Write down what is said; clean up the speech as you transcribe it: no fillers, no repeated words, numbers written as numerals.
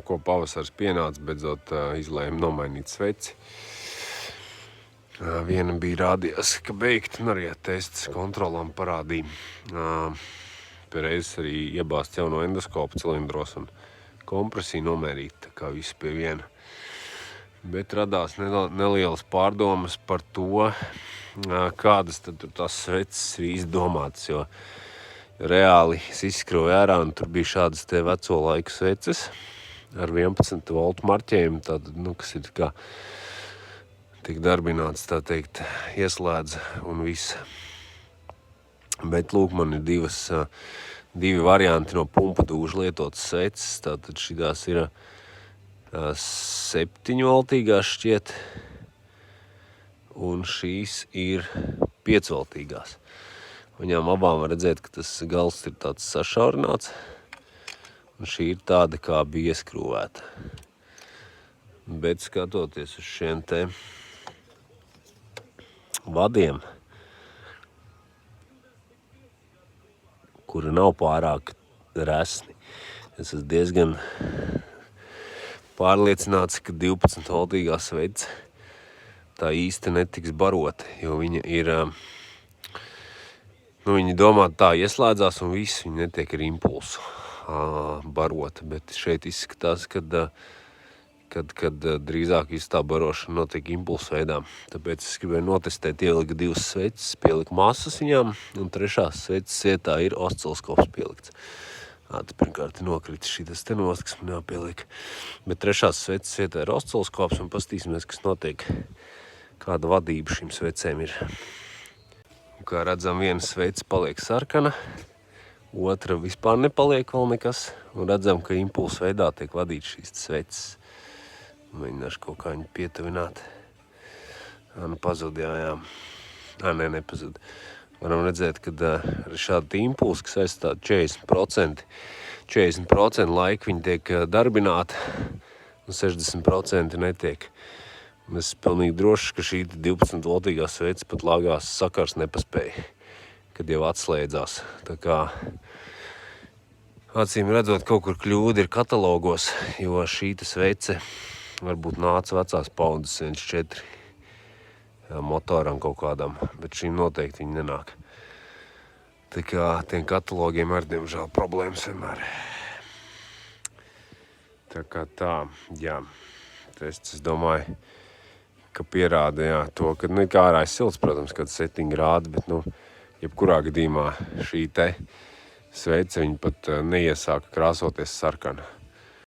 ko pavasars pienāca, beidzot izlēma nomainīt sveci. Viena bija rādījās, ka beigt, un arī tests kontrolām parādīja. Pēreiz arī iebāzt jauno endoskopu cilindros un kompresiju nomērīt, tā kā viss pie viena. Bet radās nelielas pārdomas par to, kādas tad tur tās sveces ir izdomātas, jo reāli es izskroju ārā, un tur bija šādas te veco laiku sveces ar 11 voltu marķējumu, tātad, kas ir kā tiek darbināts, tā teikt, ieslēdz un viss. Bet, lūk, man ir divi varianti no pumpadūža lietotas sveces, tātad šitās ir 7 voltīgās šķiet, un šīs ir 5 voltīgās. Viņām abām var redzēt, ka tas gals ir tāds sašaurināts, un šī ir tāda, kā bija ieskrūvēta. Bet skatoties uz šiem te vadiem, kuri nav pārāk resni, es esmu diezgan pārliecināts, ka 12 voltīgā svece tā īsti netiks barota, jo viņa ir, viņa domāta tā ieslēdzās un viss, viņa netiek ar impulsu barota, bet šeit izskatās, kad drīzāk viss tā barošana notiek impulsu veidā. Tāpēc es gribēju notestēt, ieliku 2 sveces, pieliku masas viņām, un 3. sveces vietā ir osciloskops pielikts. Tas pirmkārt ir nokritis šitas te nost, kas man jāpieliek. Bet 3. sveces vietā ir osciloskops, un pastīsimies, kas notiek, kāda vadība šīm svecēm ir. Un, kā redzam, viena svece paliek sarkana, otra vispār nepaliek vēl nekas, un redzam, ka impulsu veidā tiek vadīts šīs sveces. Mēģināšu kaut kā viņu pietavināt. Pazud, jā. Nepazud. Varam redzēt, ka ar šādu impulsu, kas aizstāv 40% laika viņi tiek darbināti, un 60% netiek. Un es pilnīgi drošs, ka šī 12 voltīgā svece pat lāgās sakars nepaspēja, kad jau atslēdzās. Tā kā acīm redzot, kaut kur kļūda ir katalogos, jo šī svece varbūt nāca vecās paudzes 1.4 motoram kaut kādam, bet šīm noteikti viņi nenāk. Tā kā tiem katalogiem ar diemžēl problēmas vienmēr. Tā kā tā, jā. Tests, es domāju, ka pierāda, jā, to, ka, kā ārā ir silts, protams, kad 7 grādi, bet, jebkurā gadījumā šī te svece, viņa pat neiesāka krāsoties sarkana.